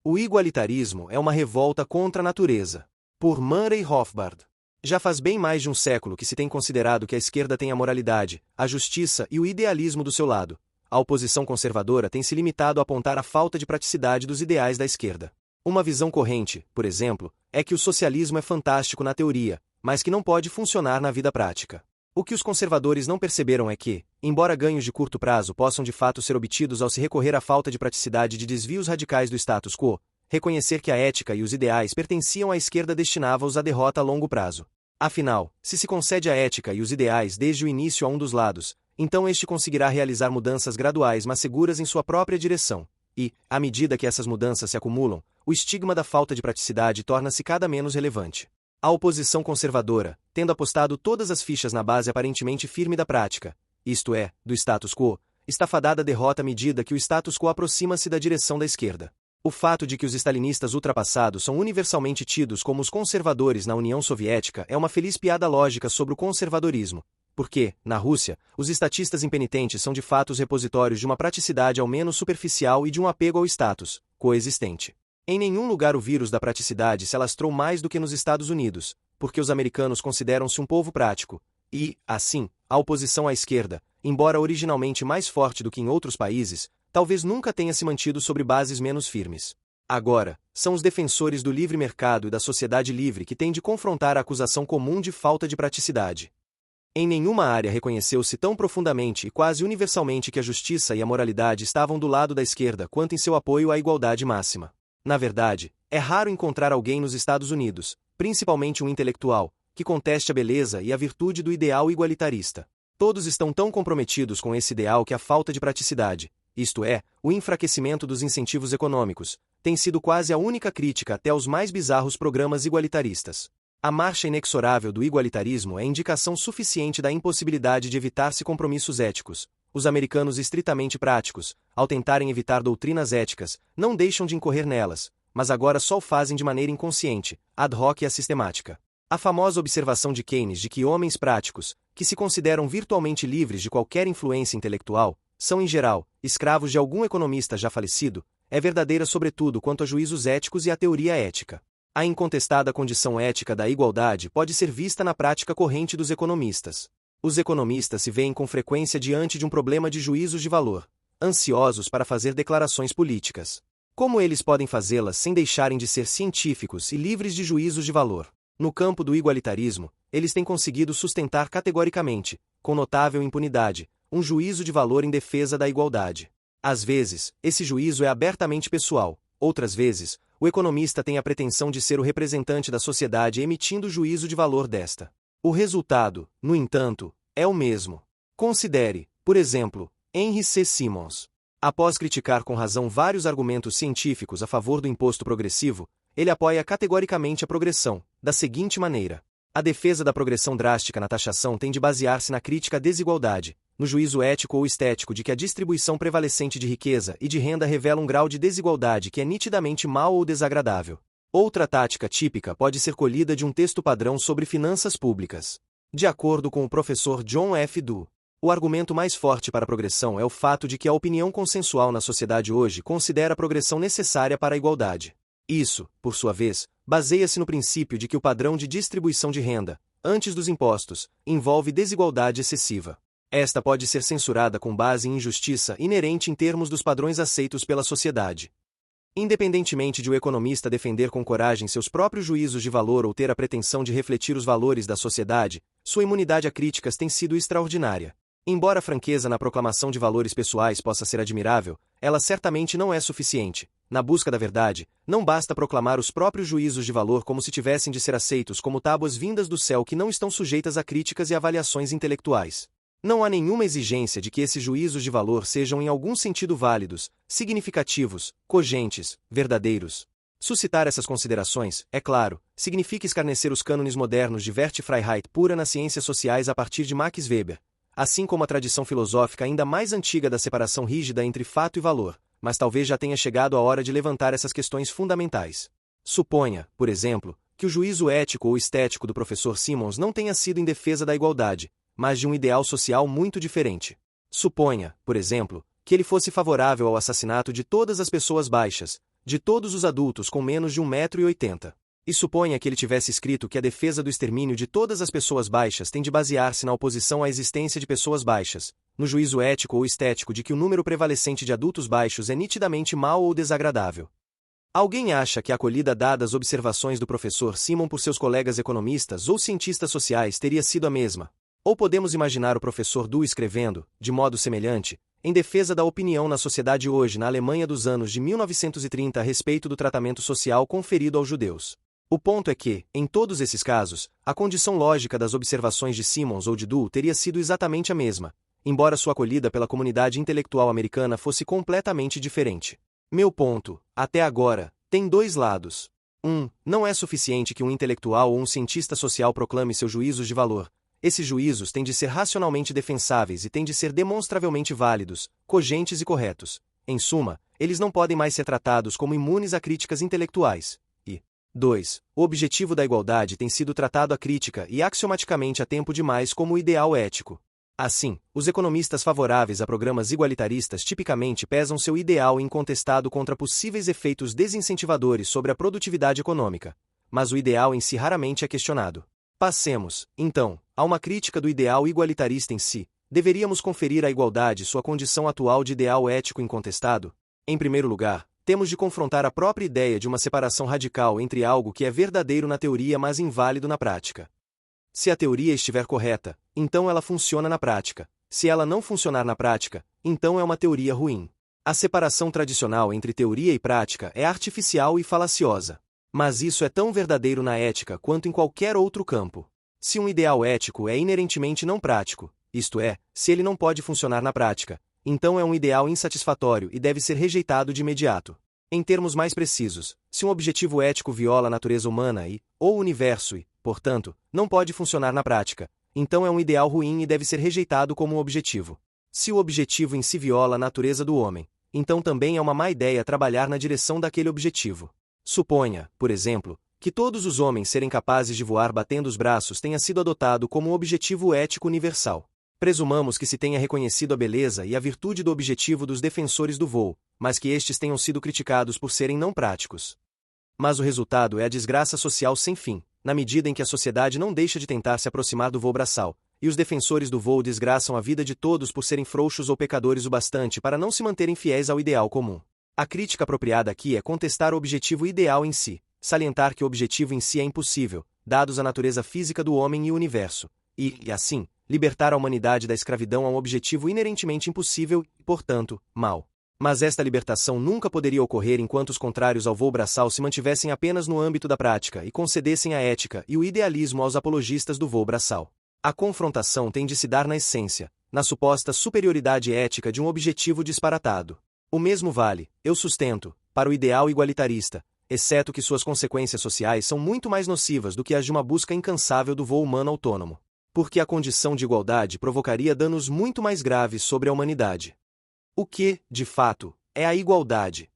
O igualitarismo é uma revolta contra a natureza. Por Murray Rothbard. Já faz bem mais de um século que se tem considerado que a esquerda tem a moralidade, a justiça e o idealismo do seu lado. A oposição conservadora tem se limitado a apontar a falta de praticidade dos ideais da esquerda. Uma visão corrente, por exemplo, é que o socialismo é fantástico na teoria, mas que não pode funcionar na vida prática. O que os conservadores não perceberam é que, embora ganhos de curto prazo possam de fato ser obtidos ao se recorrer à falta de praticidade de desvios radicais do status quo, reconhecer que a ética e os ideais pertenciam à esquerda destinava-os à derrota a longo prazo. Afinal, se concede a ética e os ideais desde o início a um dos lados, então este conseguirá realizar mudanças graduais mas seguras em sua própria direção. E, à medida que essas mudanças se acumulam, o estigma da falta de praticidade torna-se cada menos relevante. A oposição conservadora, tendo apostado todas as fichas na base aparentemente firme da prática, isto é, do status quo, está fadada à derrota à medida que o status quo aproxima-se da direção da esquerda. O fato de que os stalinistas ultrapassados são universalmente tidos como os conservadores na União Soviética é uma feliz piada lógica sobre o conservadorismo, porque, na Rússia, os estatistas impenitentes são de fato os repositórios de uma praticidade ao menos superficial e de um apego ao status coexistente. Em nenhum lugar o vírus da praticidade se alastrou mais do que nos Estados Unidos, porque os americanos consideram-se um povo prático, e, assim, a oposição à esquerda, embora originalmente mais forte do que em outros países, talvez nunca tenha se mantido sobre bases menos firmes. Agora, são os defensores do livre mercado e da sociedade livre que têm de confrontar a acusação comum de falta de praticidade. Em nenhuma área reconheceu-se tão profundamente e quase universalmente que a justiça e a moralidade estavam do lado da esquerda quanto em seu apoio à igualdade máxima. Na verdade, é raro encontrar alguém nos Estados Unidos, principalmente um intelectual, que conteste a beleza e a virtude do ideal igualitarista. Todos estão tão comprometidos com esse ideal que a falta de praticidade, isto é, o enfraquecimento dos incentivos econômicos, tem sido quase a única crítica até aos mais bizarros programas igualitaristas. A marcha inexorável do igualitarismo é indicação suficiente da impossibilidade de evitar-se compromissos éticos. Os americanos estritamente práticos, ao tentarem evitar doutrinas éticas, não deixam de incorrer nelas, mas agora só o fazem de maneira inconsciente, ad hoc e assistemática. A famosa observação de Keynes de que homens práticos, que se consideram virtualmente livres de qualquer influência intelectual, são em geral, escravos de algum economista já falecido, é verdadeira sobretudo quanto a juízos éticos e à teoria ética. A incontestada condição ética da igualdade pode ser vista na prática corrente dos economistas. Os economistas se veem com frequência diante de um problema de juízos de valor, ansiosos para fazer declarações políticas. Como eles podem fazê-las sem deixarem de ser científicos e livres de juízos de valor? No campo do igualitarismo, eles têm conseguido sustentar categoricamente, com notável impunidade, um juízo de valor em defesa da igualdade. Às vezes, esse juízo é abertamente pessoal, outras vezes, o economista tem a pretensão de ser o representante da sociedade emitindo juízo de valor desta. O resultado, no entanto, é o mesmo. Considere, por exemplo, Henry C. Simons. Após criticar com razão vários argumentos científicos a favor do imposto progressivo, ele apoia categoricamente a progressão, da seguinte maneira. A defesa da progressão drástica na taxação tem de basear-se na crítica à desigualdade, no juízo ético ou estético de que a distribuição prevalecente de riqueza e de renda revela um grau de desigualdade que é nitidamente mau ou desagradável. Outra tática típica pode ser colhida de um texto padrão sobre finanças públicas. De acordo com o professor John F. Dewey, o argumento mais forte para a progressão é o fato de que a opinião consensual na sociedade hoje considera a progressão necessária para a igualdade. Isso, por sua vez, baseia-se no princípio de que o padrão de distribuição de renda, antes dos impostos, envolve desigualdade excessiva. Esta pode ser censurada com base em injustiça inerente em termos dos padrões aceitos pela sociedade. Independentemente de o economista defender com coragem seus próprios juízos de valor ou ter a pretensão de refletir os valores da sociedade, sua imunidade a críticas tem sido extraordinária. Embora a franqueza na proclamação de valores pessoais possa ser admirável, ela certamente não é suficiente. Na busca da verdade, não basta proclamar os próprios juízos de valor como se tivessem de ser aceitos como tábuas vindas do céu que não estão sujeitas a críticas e avaliações intelectuais. Não há nenhuma exigência de que esses juízos de valor sejam em algum sentido válidos, significativos, cogentes, verdadeiros. Suscitar essas considerações, é claro, significa escarnecer os cânones modernos de Wertfreiheit pura nas ciências sociais a partir de Max Weber, assim como a tradição filosófica ainda mais antiga da separação rígida entre fato e valor, mas talvez já tenha chegado a hora de levantar essas questões fundamentais. Suponha, por exemplo, que o juízo ético ou estético do professor Simons não tenha sido em defesa da igualdade, mas de um ideal social muito diferente. Suponha, por exemplo, que ele fosse favorável ao assassinato de todas as pessoas baixas, de todos os adultos com menos de 1,80 m. E suponha que ele tivesse escrito que a defesa do extermínio de todas as pessoas baixas tem de basear-se na oposição à existência de pessoas baixas, no juízo ético ou estético de que o número prevalecente de adultos baixos é nitidamente mau ou desagradável. Alguém acha que a acolhida dada às observações do professor Simon por seus colegas economistas ou cientistas sociais teria sido a mesma? Ou podemos imaginar o professor Du escrevendo, de modo semelhante, em defesa da opinião na sociedade hoje na Alemanha dos anos de 1930 a respeito do tratamento social conferido aos judeus? O ponto é que, em todos esses casos, a condição lógica das observações de Simons ou de Du teria sido exatamente a mesma, embora sua acolhida pela comunidade intelectual americana fosse completamente diferente. Meu ponto, até agora, tem dois lados. Não é suficiente que um intelectual ou um cientista social proclame seus juízos de valor. Esses juízos têm de ser racionalmente defensáveis e têm de ser demonstravelmente válidos, cogentes e corretos. Em suma, eles não podem mais ser tratados como imunes a críticas intelectuais. 2. O objetivo da igualdade tem sido tratado à crítica e axiomaticamente há tempo demais como o ideal ético. Assim, os economistas favoráveis a programas igualitaristas tipicamente pesam seu ideal incontestado contra possíveis efeitos desincentivadores sobre a produtividade econômica, mas o ideal em si raramente é questionado. Passemos, então, a uma crítica do ideal igualitarista em si. Deveríamos conferir à igualdade sua condição atual de ideal ético incontestado? Em primeiro lugar, temos de confrontar a própria ideia de uma separação radical entre algo que é verdadeiro na teoria mas inválido na prática. Se a teoria estiver correta, então ela funciona na prática. Se ela não funcionar na prática, então é uma teoria ruim. A separação tradicional entre teoria e prática é artificial e falaciosa. Mas isso é tão verdadeiro na ética quanto em qualquer outro campo. Se um ideal ético é inerentemente não prático, isto é, se ele não pode funcionar na prática, então é um ideal insatisfatório e deve ser rejeitado de imediato. Em termos mais precisos, se um objetivo ético viola a natureza humana ou o universo e, portanto, não pode funcionar na prática, então é um ideal ruim e deve ser rejeitado como um objetivo. Se o objetivo em si viola a natureza do homem, então também é uma má ideia trabalhar na direção daquele objetivo. Suponha, por exemplo, que todos os homens serem capazes de voar batendo os braços tenha sido adotado como um objetivo ético universal. Presumamos que se tenha reconhecido a beleza e a virtude do objetivo dos defensores do voo, mas que estes tenham sido criticados por serem não práticos. Mas o resultado é a desgraça social sem fim, na medida em que a sociedade não deixa de tentar se aproximar do voo braçal, e os defensores do voo desgraçam a vida de todos por serem frouxos ou pecadores o bastante para não se manterem fiéis ao ideal comum. A crítica apropriada aqui é contestar o objetivo ideal em si, salientar que o objetivo em si é impossível, dados a natureza física do homem e o universo, e assim, libertar a humanidade da escravidão a um objetivo inerentemente impossível e, portanto, mau. Mas esta libertação nunca poderia ocorrer enquanto os contrários ao voo braçal se mantivessem apenas no âmbito da prática e concedessem a ética e o idealismo aos apologistas do voo braçal. A confrontação tem de se dar na essência, na suposta superioridade ética de um objetivo disparatado. O mesmo vale, eu sustento, para o ideal igualitarista, exceto que suas consequências sociais são muito mais nocivas do que as de uma busca incansável do voo humano autônomo. Porque a condição de igualdade provocaria danos muito mais graves sobre a humanidade. O que, de fato, é a igualdade?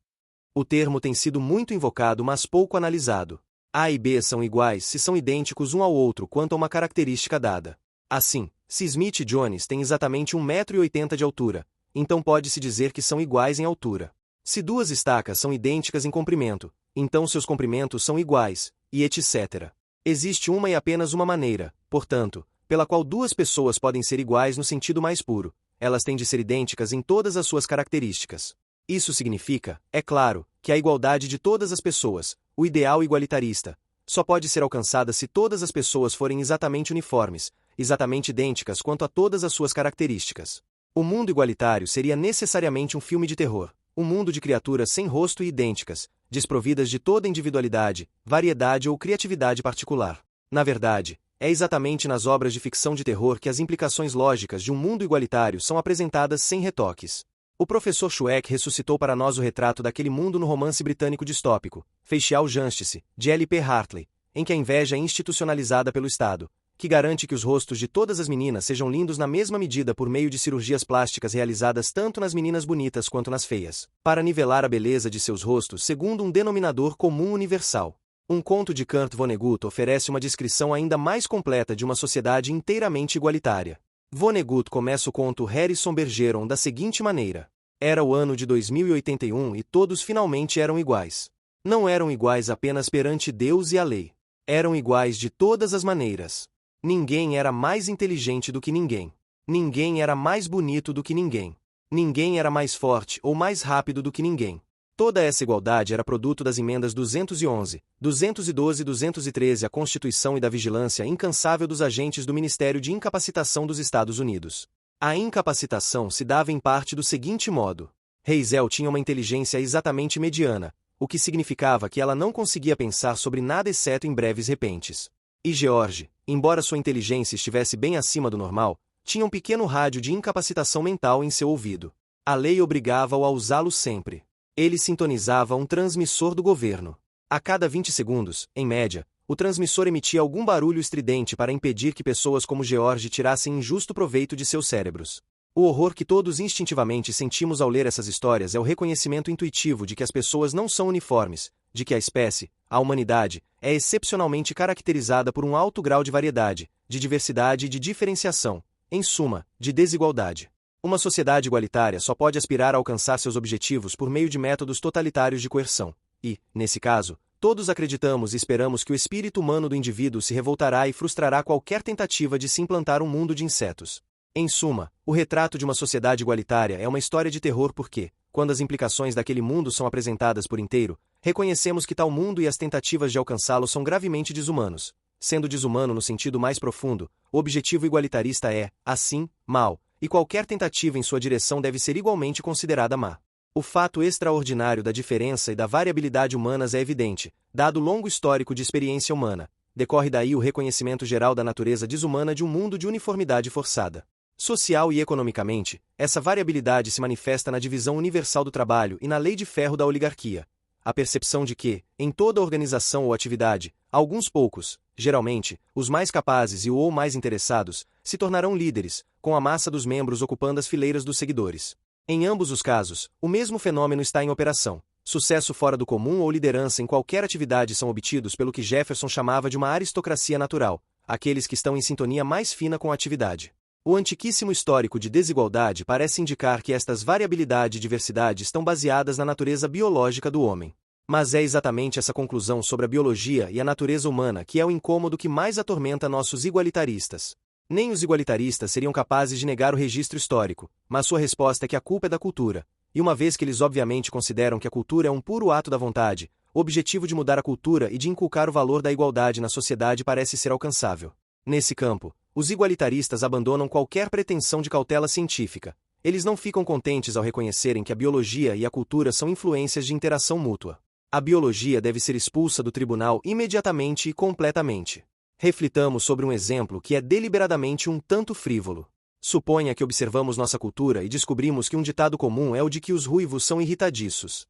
O termo tem sido muito invocado mas pouco analisado. A e B são iguais se são idênticos um ao outro quanto a uma característica dada. Assim, se Smith e Jones têm exatamente 1,80 m de altura, então pode-se dizer que são iguais em altura. Se duas estacas são idênticas em comprimento, então seus comprimentos são iguais, e etc. Existe uma e apenas uma maneira, portanto, pela qual duas pessoas podem ser iguais no sentido mais puro. Elas têm de ser idênticas em todas as suas características. Isso significa, é claro, que a igualdade de todas as pessoas, o ideal igualitarista, só pode ser alcançada se todas as pessoas forem exatamente uniformes, exatamente idênticas quanto a todas as suas características. O mundo igualitário seria necessariamente um filme de terror, um mundo de criaturas sem rosto e idênticas, desprovidas de toda individualidade, variedade ou criatividade particular. Na verdade, é exatamente nas obras de ficção de terror que as implicações lógicas de um mundo igualitário são apresentadas sem retoques. O professor Schweck ressuscitou para nós o retrato daquele mundo no romance britânico distópico, Facial Justice, de L. P. Hartley, em que a inveja é institucionalizada pelo Estado, que garante que os rostos de todas as meninas sejam lindos na mesma medida por meio de cirurgias plásticas realizadas tanto nas meninas bonitas quanto nas feias, para nivelar a beleza de seus rostos segundo um denominador comum universal. Um conto de Kurt Vonnegut oferece uma descrição ainda mais completa de uma sociedade inteiramente igualitária. Vonnegut começa o conto Harrison Bergeron da seguinte maneira. Era o ano de 2081 e todos finalmente eram iguais. Não eram iguais apenas perante Deus e a lei. Eram iguais de todas as maneiras. Ninguém era mais inteligente do que ninguém. Ninguém era mais bonito do que ninguém. Ninguém era mais forte ou mais rápido do que ninguém. Toda essa igualdade era produto das emendas 211, 212 e 213 à Constituição e da vigilância incansável dos agentes do Ministério de Incapacitação dos Estados Unidos. A incapacitação se dava em parte do seguinte modo. Hazel tinha uma inteligência exatamente mediana, o que significava que ela não conseguia pensar sobre nada exceto em breves repentes. E George, embora sua inteligência estivesse bem acima do normal, tinha um pequeno rádio de incapacitação mental em seu ouvido. A lei obrigava-o a usá-lo sempre. Ele sintonizava um transmissor do governo. A cada 20 segundos, em média, o transmissor emitia algum barulho estridente para impedir que pessoas como George tirassem injusto proveito de seus cérebros. O horror que todos instintivamente sentimos ao ler essas histórias é o reconhecimento intuitivo de que as pessoas não são uniformes, de que a espécie, a humanidade, é excepcionalmente caracterizada por um alto grau de variedade, de diversidade e de diferenciação, em suma, de desigualdade. Uma sociedade igualitária só pode aspirar a alcançar seus objetivos por meio de métodos totalitários de coerção. E, nesse caso, todos acreditamos e esperamos que o espírito humano do indivíduo se revoltará e frustrará qualquer tentativa de se implantar um mundo de insetos. Em suma, o retrato de uma sociedade igualitária é uma história de terror porque, quando as implicações daquele mundo são apresentadas por inteiro, reconhecemos que tal mundo e as tentativas de alcançá-lo são gravemente desumanos. Sendo desumano no sentido mais profundo, o objetivo igualitarista é, assim, mau, e qualquer tentativa em sua direção deve ser igualmente considerada má. O fato extraordinário da diferença e da variabilidade humanas é evidente, dado o longo histórico de experiência humana. Decorre daí o reconhecimento geral da natureza desumana de um mundo de uniformidade forçada. Social e economicamente, essa variabilidade se manifesta na divisão universal do trabalho e na lei de ferro da oligarquia. A percepção de que, em toda organização ou atividade, alguns poucos, geralmente, os mais capazes e ou mais interessados, se tornarão líderes, com a massa dos membros ocupando as fileiras dos seguidores. Em ambos os casos, o mesmo fenômeno está em operação. Sucesso fora do comum ou liderança em qualquer atividade são obtidos pelo que Jefferson chamava de uma aristocracia natural, aqueles que estão em sintonia mais fina com a atividade. O antiquíssimo histórico de desigualdade parece indicar que estas variabilidade e diversidade estão baseadas na natureza biológica do homem. Mas é exatamente essa conclusão sobre a biologia e a natureza humana que é o incômodo que mais atormenta nossos igualitaristas. Nem os igualitaristas seriam capazes de negar o registro histórico, mas sua resposta é que a culpa é da cultura. E uma vez que eles obviamente consideram que a cultura é um puro ato da vontade, o objetivo de mudar a cultura e de inculcar o valor da igualdade na sociedade parece ser alcançável. Nesse campo, os igualitaristas abandonam qualquer pretensão de cautela científica. Eles não ficam contentes ao reconhecerem que a biologia e a cultura são influências de interação mútua. A biologia deve ser expulsa do tribunal imediatamente e completamente. Reflitamos sobre um exemplo que é deliberadamente um tanto frívolo. Suponha que observamos nossa cultura e descobrimos que um ditado comum é o de que os ruivos são irritadiços.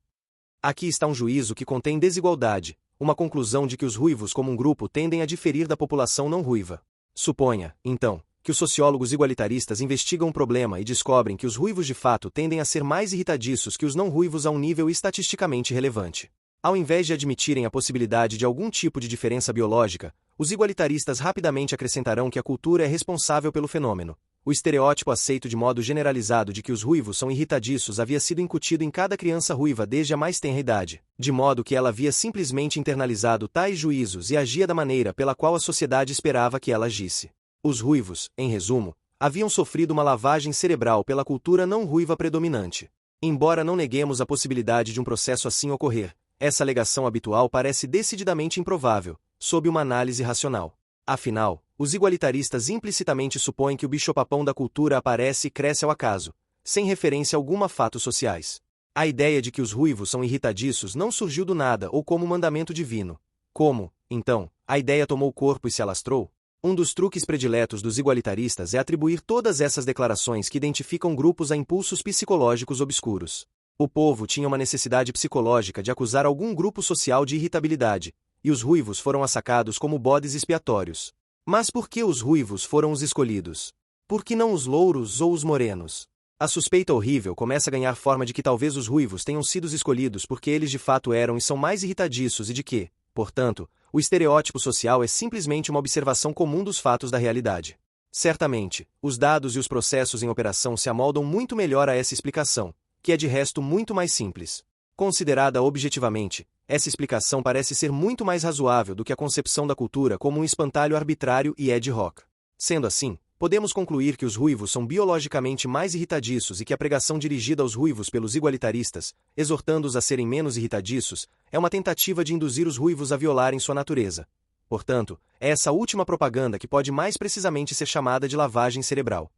Aqui está um juízo que contém desigualdade, uma conclusão de que os ruivos como um grupo tendem a diferir da população não ruiva. Suponha, então, que os sociólogos igualitaristas investigam um problema e descobrem que os ruivos de fato tendem a ser mais irritadiços que os não ruivos a um nível estatisticamente relevante. Ao invés de admitirem a possibilidade de algum tipo de diferença biológica, os igualitaristas rapidamente acrescentarão que a cultura é responsável pelo fenômeno. O estereótipo aceito de modo generalizado de que os ruivos são irritadiços havia sido incutido em cada criança ruiva desde a mais tenra idade, de modo que ela havia simplesmente internalizado tais juízos e agia da maneira pela qual a sociedade esperava que ela agisse. Os ruivos, em resumo, haviam sofrido uma lavagem cerebral pela cultura não ruiva predominante. Embora não neguemos a possibilidade de um processo assim ocorrer, essa alegação habitual parece decididamente improvável, sob uma análise racional. Afinal, os igualitaristas implicitamente supõem que o bicho-papão da cultura aparece e cresce ao acaso, sem referência alguma a fatos sociais. A ideia de que os ruivos são irritadiços não surgiu do nada ou como mandamento divino. Como, então, a ideia tomou corpo e se alastrou? Um dos truques prediletos dos igualitaristas é atribuir todas essas declarações que identificam grupos a impulsos psicológicos obscuros. O povo tinha uma necessidade psicológica de acusar algum grupo social de irritabilidade, e os ruivos foram assacados como bodes expiatórios. Mas por que os ruivos foram os escolhidos? Por que não os louros ou os morenos? A suspeita horrível começa a ganhar forma de que talvez os ruivos tenham sido escolhidos porque eles de fato eram e são mais irritadiços e de que, portanto, o estereótipo social é simplesmente uma observação comum dos fatos da realidade. Certamente, os dados e os processos em operação se amoldam muito melhor a essa explicação, que é de resto muito mais simples. Considerada objetivamente, essa explicação parece ser muito mais razoável do que a concepção da cultura como um espantalho arbitrário e ad hoc. Sendo assim, podemos concluir que os ruivos são biologicamente mais irritadiços e que a pregação dirigida aos ruivos pelos igualitaristas, exortando-os a serem menos irritadiços, é uma tentativa de induzir os ruivos a violarem sua natureza. Portanto, é essa última propaganda que pode mais precisamente ser chamada de lavagem cerebral.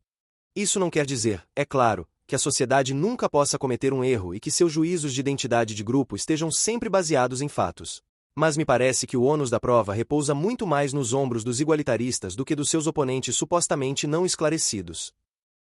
Isso não quer dizer, é claro, que a sociedade nunca possa cometer um erro e que seus juízos de identidade de grupo estejam sempre baseados em fatos. Mas me parece que o ônus da prova repousa muito mais nos ombros dos igualitaristas do que dos seus oponentes supostamente não esclarecidos.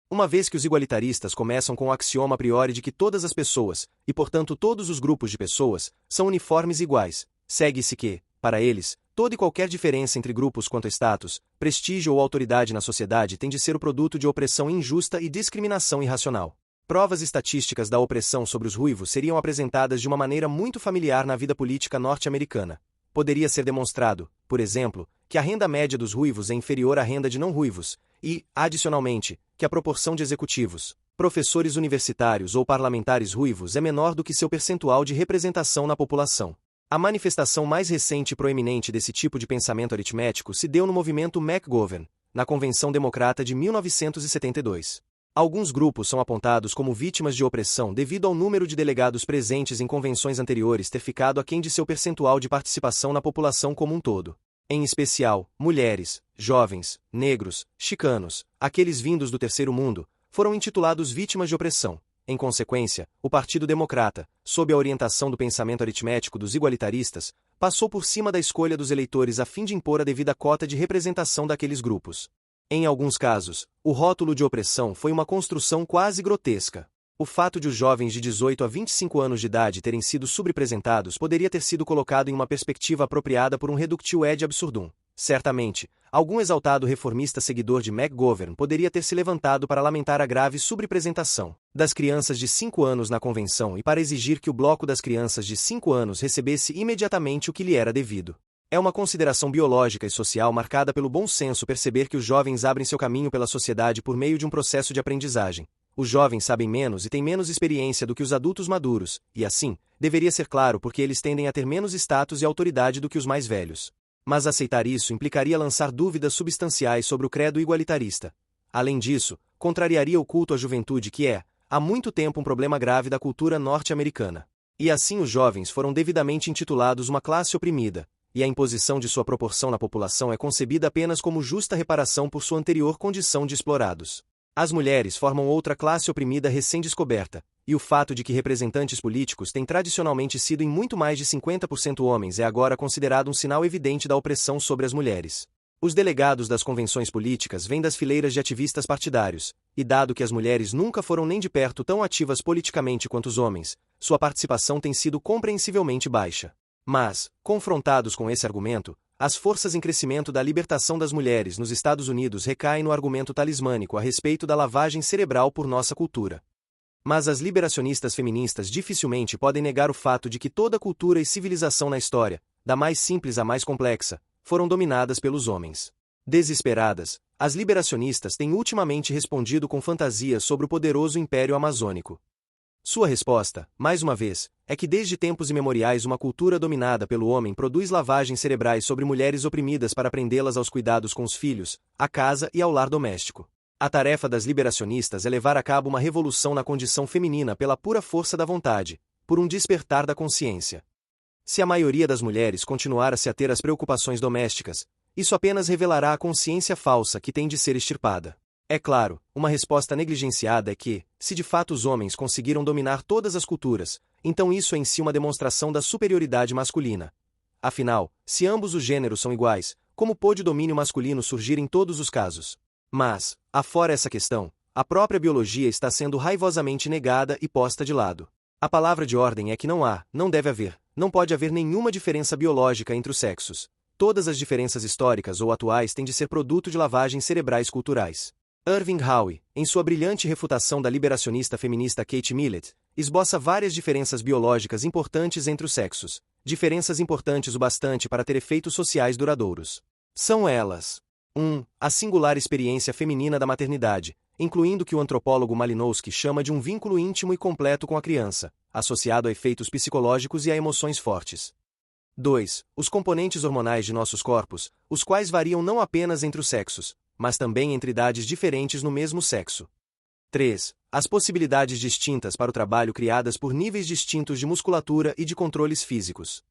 Uma vez que os igualitaristas começam com o axioma a priori de que todas as pessoas, e portanto todos os grupos de pessoas, são uniformes e iguais, segue-se que, para eles, toda e qualquer diferença entre grupos quanto a status, prestígio ou autoridade na sociedade tem de ser o produto de opressão injusta e discriminação irracional. Provas estatísticas da opressão sobre os ruivos seriam apresentadas de uma maneira muito familiar na vida política norte-americana. Poderia ser demonstrado, por exemplo, que a renda média dos ruivos é inferior à renda de não-ruivos, e, adicionalmente, que a proporção de executivos, professores universitários ou parlamentares ruivos é menor do que seu percentual de representação na população. A manifestação mais recente e proeminente desse tipo de pensamento aritmético se deu no movimento McGovern, na Convenção Democrata de 1972. Alguns grupos são apontados como vítimas de opressão devido ao número de delegados presentes em convenções anteriores ter ficado aquém de seu percentual de participação na população como um todo. Em especial, mulheres, jovens, negros, chicanos, aqueles vindos do terceiro mundo, foram intitulados vítimas de opressão. Em consequência, o Partido Democrata, sob a orientação do pensamento aritmético dos igualitaristas, passou por cima da escolha dos eleitores a fim de impor a devida cota de representação daqueles grupos. Em alguns casos, o rótulo de opressão foi uma construção quase grotesca. O fato de os jovens de 18 a 25 anos de idade terem sido subrepresentados poderia ter sido colocado em uma perspectiva apropriada por um reductio ad absurdum. Certamente, algum exaltado reformista seguidor de McGovern poderia ter se levantado para lamentar a grave subrepresentação das crianças de 5 anos na convenção e para exigir que o bloco das crianças de 5 anos recebesse imediatamente o que lhe era devido. É uma consideração biológica e social marcada pelo bom senso perceber que os jovens abrem seu caminho pela sociedade por meio de um processo de aprendizagem. Os jovens sabem menos e têm menos experiência do que os adultos maduros, e assim, deveria ser claro porque eles tendem a ter menos status e autoridade do que os mais velhos. Mas aceitar isso implicaria lançar dúvidas substanciais sobre o credo igualitarista. Além disso, contrariaria o culto à juventude que é, há muito tempo um problema grave da cultura norte-americana. E assim os jovens foram devidamente intitulados uma classe oprimida, e a imposição de sua proporção na população é concebida apenas como justa reparação por sua anterior condição de explorados. As mulheres formam outra classe oprimida recém-descoberta, e o fato de que representantes políticos têm tradicionalmente sido em muito mais de 50% homens é agora considerado um sinal evidente da opressão sobre as mulheres. Os delegados das convenções políticas vêm das fileiras de ativistas partidários, e dado que as mulheres nunca foram nem de perto tão ativas politicamente quanto os homens, sua participação tem sido compreensivelmente baixa. Mas, confrontados com esse argumento, as forças em crescimento da libertação das mulheres nos Estados Unidos recaem no argumento talismânico a respeito da lavagem cerebral por nossa cultura. Mas as liberacionistas feministas dificilmente podem negar o fato de que toda cultura e civilização na história, da mais simples à mais complexa, foram dominadas pelos homens. Desesperadas, as liberacionistas têm ultimamente respondido com fantasias sobre o poderoso Império Amazônico. Sua resposta, mais uma vez, é que desde tempos imemoriais uma cultura dominada pelo homem produz lavagens cerebrais sobre mulheres oprimidas para prendê-las aos cuidados com os filhos, à casa e ao lar doméstico. A tarefa das liberacionistas é levar a cabo uma revolução na condição feminina pela pura força da vontade, por um despertar da consciência. Se a maioria das mulheres continuar a se ater às preocupações domésticas, isso apenas revelará a consciência falsa que tem de ser extirpada. É claro, uma resposta negligenciada é que, se de fato os homens conseguiram dominar todas as culturas, então isso é em si uma demonstração da superioridade masculina. Afinal, se ambos os gêneros são iguais, como pôde o domínio masculino surgir em todos os casos? Mas, afora essa questão, a própria biologia está sendo raivosamente negada e posta de lado. A palavra de ordem é que não há, não deve haver, não pode haver nenhuma diferença biológica entre os sexos. Todas as diferenças históricas ou atuais têm de ser produto de lavagens cerebrais culturais. Irving Howe, em sua brilhante refutação da liberacionista feminista Kate Millett, esboça várias diferenças biológicas importantes entre os sexos, diferenças importantes o bastante para ter efeitos sociais duradouros. São elas: 1. A singular experiência feminina da maternidade, incluindo o que o antropólogo Malinowski chama de um vínculo íntimo e completo com a criança, associado a efeitos psicológicos e a emoções fortes. 2. Os componentes hormonais de nossos corpos, os quais variam não apenas entre os sexos, mas também entre idades diferentes no mesmo sexo. 3. As possibilidades distintas para o trabalho criadas por níveis distintos de musculatura e de controles físicos.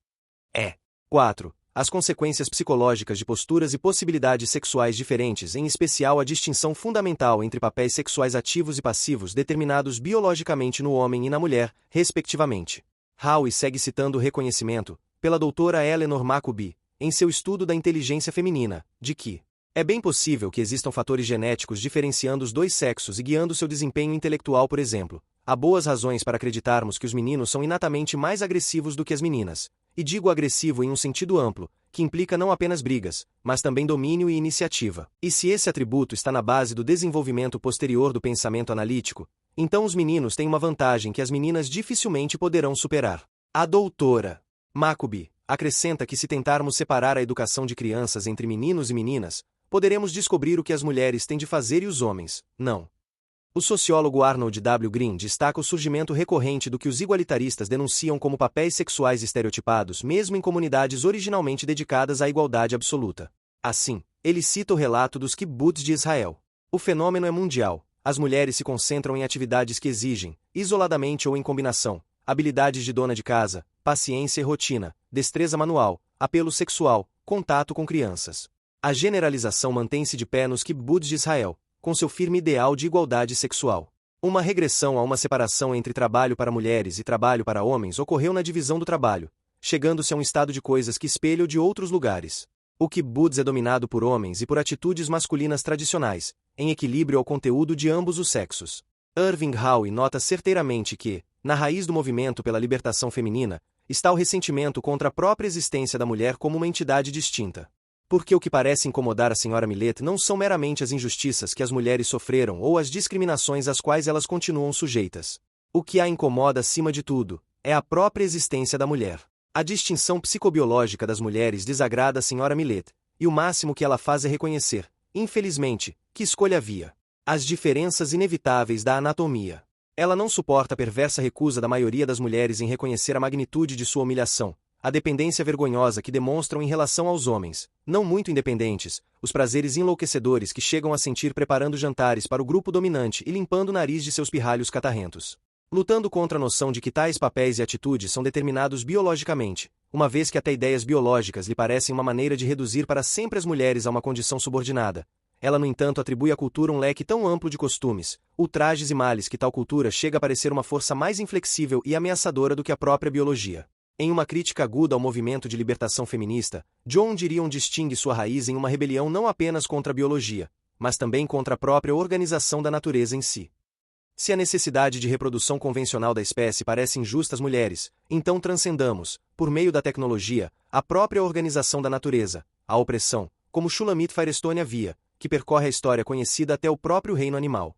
4. As consequências psicológicas de posturas e possibilidades sexuais diferentes, em especial a distinção fundamental entre papéis sexuais ativos e passivos determinados biologicamente no homem e na mulher, respectivamente. Howe segue citando o reconhecimento, pela doutora Eleanor Maccoby, em seu estudo da inteligência feminina, de que é bem possível que existam fatores genéticos diferenciando os dois sexos e guiando seu desempenho intelectual, por exemplo. Há boas razões para acreditarmos que os meninos são inatamente mais agressivos do que as meninas. E digo agressivo em um sentido amplo, que implica não apenas brigas, mas também domínio e iniciativa. E se esse atributo está na base do desenvolvimento posterior do pensamento analítico, então os meninos têm uma vantagem que as meninas dificilmente poderão superar. A doutora Maccoby acrescenta que se tentarmos separar a educação de crianças entre meninos e meninas, poderemos descobrir o que as mulheres têm de fazer e os homens, não. O sociólogo Arnold W. Green destaca o surgimento recorrente do que os igualitaristas denunciam como papéis sexuais estereotipados mesmo em comunidades originalmente dedicadas à igualdade absoluta. Assim, ele cita o relato dos kibbutz de Israel. O fenômeno é mundial. As mulheres se concentram em atividades que exigem, isoladamente ou em combinação, habilidades de dona de casa, paciência e rotina, destreza manual, apelo sexual, contato com crianças. A generalização mantém-se de pé nos kibbutz de Israel, com seu firme ideal de igualdade sexual. Uma regressão a uma separação entre trabalho para mulheres e trabalho para homens ocorreu na divisão do trabalho, chegando-se a um estado de coisas que espelha o de outros lugares. O kibbutz é dominado por homens e por atitudes masculinas tradicionais, em equilíbrio ao conteúdo de ambos os sexos. Irving Howe nota certeiramente que, na raiz do movimento pela libertação feminina, está o ressentimento contra a própria existência da mulher como uma entidade distinta. Porque o que parece incomodar a Sra. Millett não são meramente as injustiças que as mulheres sofreram ou as discriminações às quais elas continuam sujeitas. O que a incomoda acima de tudo é a própria existência da mulher. A distinção psicobiológica das mulheres desagrada a Sra. Millett, e o máximo que ela faz é reconhecer, infelizmente, que escolha havia. As diferenças inevitáveis da anatomia. Ela não suporta a perversa recusa da maioria das mulheres em reconhecer a magnitude de sua humilhação, a dependência vergonhosa que demonstram em relação aos homens, não muito independentes, os prazeres enlouquecedores que chegam a sentir preparando jantares para o grupo dominante e limpando o nariz de seus pirralhos catarrentos. Lutando contra a noção de que tais papéis e atitudes são determinados biologicamente, uma vez que até ideias biológicas lhe parecem uma maneira de reduzir para sempre as mulheres a uma condição subordinada. Ela, no entanto, atribui à cultura um leque tão amplo de costumes, ultrajes e males que tal cultura chega a parecer uma força mais inflexível e ameaçadora do que a própria biologia. Em uma crítica aguda ao movimento de libertação feminista, John Dirion distingue sua raiz em uma rebelião não apenas contra a biologia, mas também contra a própria organização da natureza em si. Se a necessidade de reprodução convencional da espécie parece injusta às mulheres, então transcendamos, por meio da tecnologia, a própria organização da natureza, a opressão, como Shulamit Firestone havia, que percorre a história conhecida até o próprio reino animal.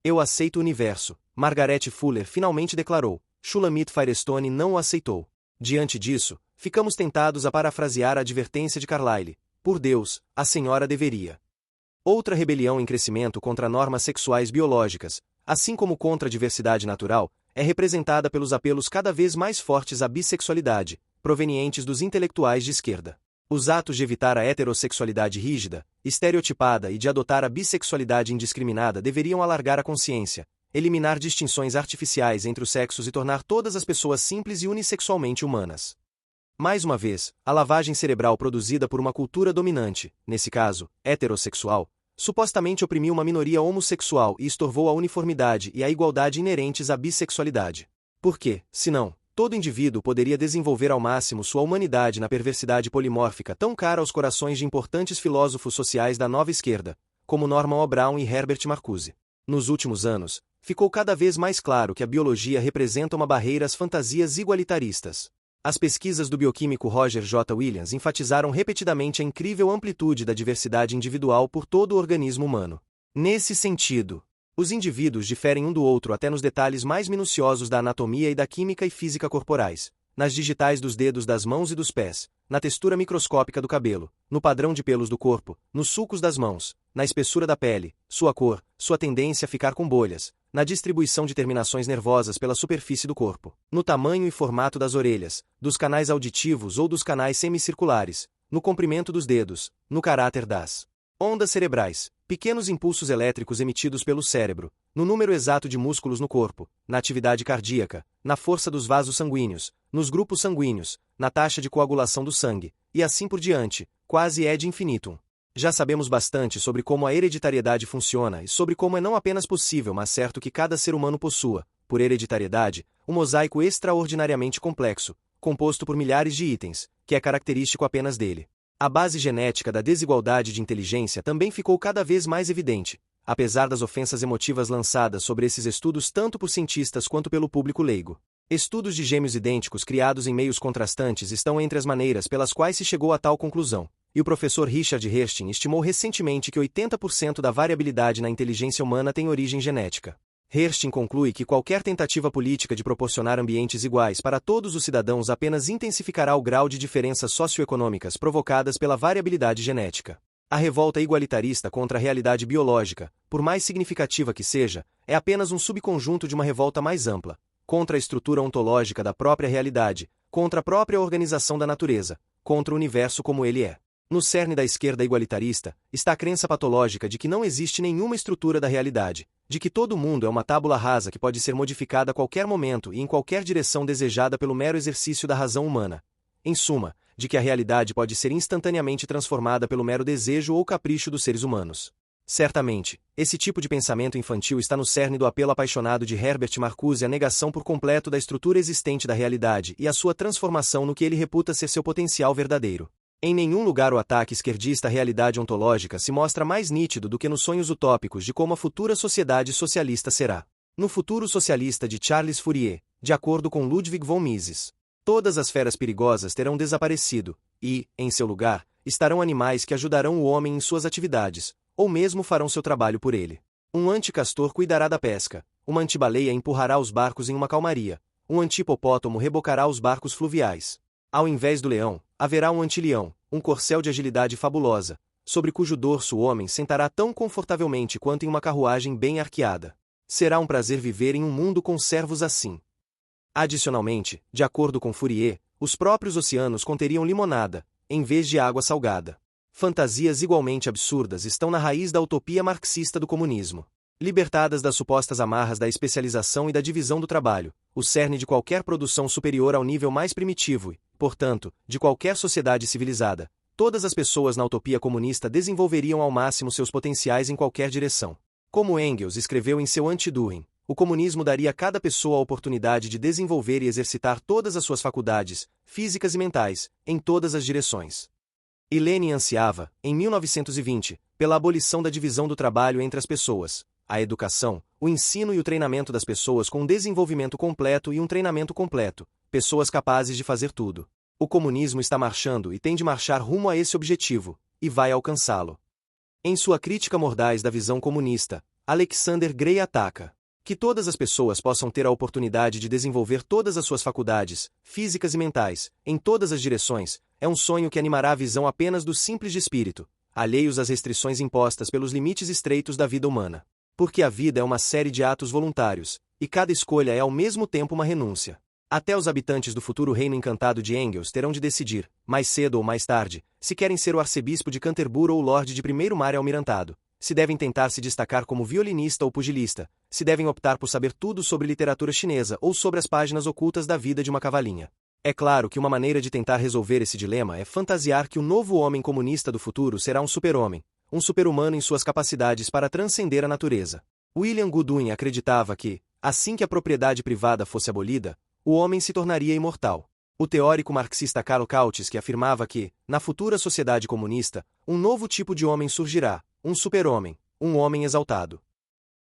Eu aceito o universo, Margaret Fuller finalmente declarou. Shulamit Firestone não o aceitou. Diante disso, ficamos tentados a parafrasear a advertência de Carlyle: por Deus, a senhora deveria. Outra rebelião em crescimento contra normas sexuais biológicas, assim como contra a diversidade natural, é representada pelos apelos cada vez mais fortes à bissexualidade, provenientes dos intelectuais de esquerda. Os atos de evitar a heterossexualidade rígida, estereotipada e de adotar a bissexualidade indiscriminada deveriam alargar a consciência, eliminar distinções artificiais entre os sexos e tornar todas as pessoas simples e unissexualmente humanas. Mais uma vez, a lavagem cerebral produzida por uma cultura dominante, nesse caso, heterossexual, supostamente oprimiu uma minoria homossexual e estorvou a uniformidade e a igualdade inerentes à bissexualidade. Porque, senão, todo indivíduo poderia desenvolver ao máximo sua humanidade na perversidade polimórfica tão cara aos corações de importantes filósofos sociais da nova esquerda, como Norman O. Brown e Herbert Marcuse. Nos últimos anos, ficou cada vez mais claro que a biologia representa uma barreira às fantasias igualitaristas. As pesquisas do bioquímico Roger J. Williams enfatizaram repetidamente a incrível amplitude da diversidade individual por todo o organismo humano. Nesse sentido, os indivíduos diferem um do outro até nos detalhes mais minuciosos da anatomia e da química e física corporais, nas digitais dos dedos das mãos e dos pés, na textura microscópica do cabelo, no padrão de pelos do corpo, nos sulcos das mãos, na espessura da pele, sua cor, sua tendência a ficar com bolhas, na distribuição de terminações nervosas pela superfície do corpo, no tamanho e formato das orelhas, dos canais auditivos ou dos canais semicirculares, no comprimento dos dedos, no caráter das ondas cerebrais, pequenos impulsos elétricos emitidos pelo cérebro, no número exato de músculos no corpo, na atividade cardíaca, na força dos vasos sanguíneos, nos grupos sanguíneos, na taxa de coagulação do sangue, e assim por diante, quase ad infinitum. Já sabemos bastante sobre como a hereditariedade funciona e sobre como é não apenas possível, mas certo que cada ser humano possua, por hereditariedade, um mosaico extraordinariamente complexo, composto por milhares de itens, que é característico apenas dele. A base genética da desigualdade de inteligência também ficou cada vez mais evidente, apesar das ofensas emotivas lançadas sobre esses estudos tanto por cientistas quanto pelo público leigo. Estudos de gêmeos idênticos criados em meios contrastantes estão entre as maneiras pelas quais se chegou a tal conclusão, e o professor Richard Hershtin estimou recentemente que 80% da variabilidade na inteligência humana tem origem genética. Hershtin conclui que qualquer tentativa política de proporcionar ambientes iguais para todos os cidadãos apenas intensificará o grau de diferenças socioeconômicas provocadas pela variabilidade genética. A revolta igualitarista contra a realidade biológica, por mais significativa que seja, é apenas um subconjunto de uma revolta mais ampla, contra a estrutura ontológica da própria realidade, contra a própria organização da natureza, contra o universo como ele é. No cerne da esquerda igualitarista, está a crença patológica de que não existe nenhuma estrutura da realidade, de que todo mundo é uma tábula rasa que pode ser modificada a qualquer momento e em qualquer direção desejada pelo mero exercício da razão humana. Em suma, de que a realidade pode ser instantaneamente transformada pelo mero desejo ou capricho dos seres humanos. Certamente, esse tipo de pensamento infantil está no cerne do apelo apaixonado de Herbert Marcuse à negação por completo da estrutura existente da realidade e à sua transformação no que ele reputa ser seu potencial verdadeiro. Em nenhum lugar o ataque esquerdista à realidade ontológica se mostra mais nítido do que nos sonhos utópicos de como a futura sociedade socialista será. No futuro socialista de Charles Fourier, de acordo com Ludwig von Mises, todas as feras perigosas terão desaparecido, e, em seu lugar, estarão animais que ajudarão o homem em suas atividades, ou mesmo farão seu trabalho por ele. Um anticastor cuidará da pesca, uma antibaleia empurrará os barcos em uma calmaria, um antihipopótamo rebocará os barcos fluviais. Ao invés do leão, haverá um antileão, um corcel de agilidade fabulosa, sobre cujo dorso o homem sentará tão confortavelmente quanto em uma carruagem bem arqueada. Será um prazer viver em um mundo com servos assim. Adicionalmente, de acordo com Fourier, os próprios oceanos conteriam limonada, em vez de água salgada. Fantasias igualmente absurdas estão na raiz da utopia marxista do comunismo. Libertadas das supostas amarras da especialização e da divisão do trabalho, o cerne de qualquer produção superior ao nível mais primitivo e, portanto, de qualquer sociedade civilizada, todas as pessoas na utopia comunista desenvolveriam ao máximo seus potenciais em qualquer direção. Como Engels escreveu em seu Anti-Doing, o comunismo daria a cada pessoa a oportunidade de desenvolver e exercitar todas as suas faculdades, físicas e mentais, em todas as direções. E Lenin ansiava, em 1920, pela abolição da divisão do trabalho entre as pessoas, a educação, o ensino e o treinamento das pessoas com um desenvolvimento completo e um treinamento completo, pessoas capazes de fazer tudo. O comunismo está marchando e tem de marchar rumo a esse objetivo, e vai alcançá-lo. Em sua crítica mordaz da visão comunista, Alexander Gray ataca que todas as pessoas possam ter a oportunidade de desenvolver todas as suas faculdades, físicas e mentais, em todas as direções, é um sonho que animará a visão apenas dos simples de espírito, alheios às restrições impostas pelos limites estreitos da vida humana. Porque a vida é uma série de atos voluntários, e cada escolha é ao mesmo tempo uma renúncia. Até os habitantes do futuro reino encantado de Engels terão de decidir, mais cedo ou mais tarde, se querem ser o arcebispo de Canterbury ou o lorde de primeiro mar almirantado, se devem tentar se destacar como violinista ou pugilista, se devem optar por saber tudo sobre literatura chinesa ou sobre as páginas ocultas da vida de uma cavalinha. É claro que uma maneira de tentar resolver esse dilema é fantasiar que o novo homem comunista do futuro será um super-homem, um super-humano em suas capacidades para transcender a natureza. William Goodwin acreditava que, assim que a propriedade privada fosse abolida, o homem se tornaria imortal. O teórico marxista Karl Kautsky afirmava que, na futura sociedade comunista, um novo tipo de homem surgirá, um super-homem, um homem exaltado.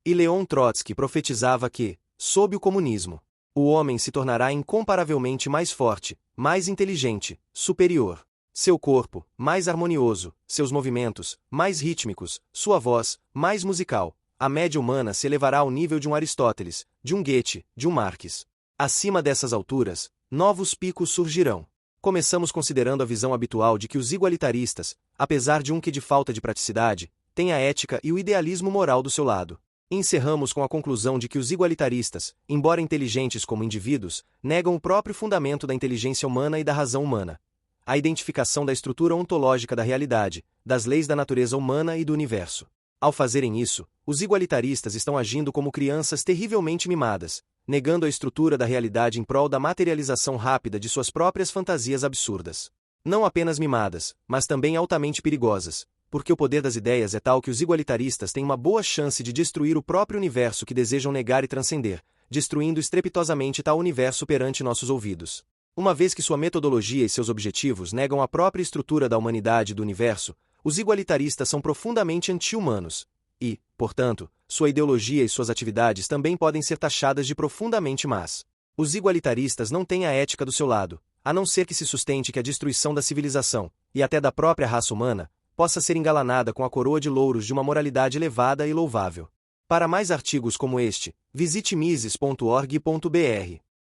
E Leon Trotsky profetizava que, sob o comunismo, o homem se tornará incomparavelmente mais forte, mais inteligente, superior. Seu corpo, mais harmonioso, seus movimentos, mais rítmicos, sua voz, mais musical. A média humana se elevará ao nível de um Aristóteles, de um Goethe, de um Marx. Acima dessas alturas, novos picos surgirão. Começamos considerando a visão habitual de que os igualitaristas, apesar de um quê de falta de praticidade, têm a ética e o idealismo moral do seu lado. E encerramos com a conclusão de que os igualitaristas, embora inteligentes como indivíduos, negam o próprio fundamento da inteligência humana e da razão humana. A identificação da estrutura ontológica da realidade, das leis da natureza humana e do universo. Ao fazerem isso, os igualitaristas estão agindo como crianças terrivelmente mimadas, negando a estrutura da realidade em prol da materialização rápida de suas próprias fantasias absurdas. Não apenas mimadas, mas também altamente perigosas, porque o poder das ideias é tal que os igualitaristas têm uma boa chance de destruir o próprio universo que desejam negar e transcender, destruindo estrepitosamente tal universo perante nossos ouvidos. Uma vez que sua metodologia e seus objetivos negam a própria estrutura da humanidade e do universo, os igualitaristas são profundamente anti-humanos. E, portanto, sua ideologia e suas atividades também podem ser taxadas de profundamente más. Os igualitaristas não têm a ética do seu lado, a não ser que se sustente que a destruição da civilização, e até da própria raça humana, possa ser engalanada com a coroa de louros de uma moralidade elevada e louvável. Para mais artigos como este, visite mises.org.br.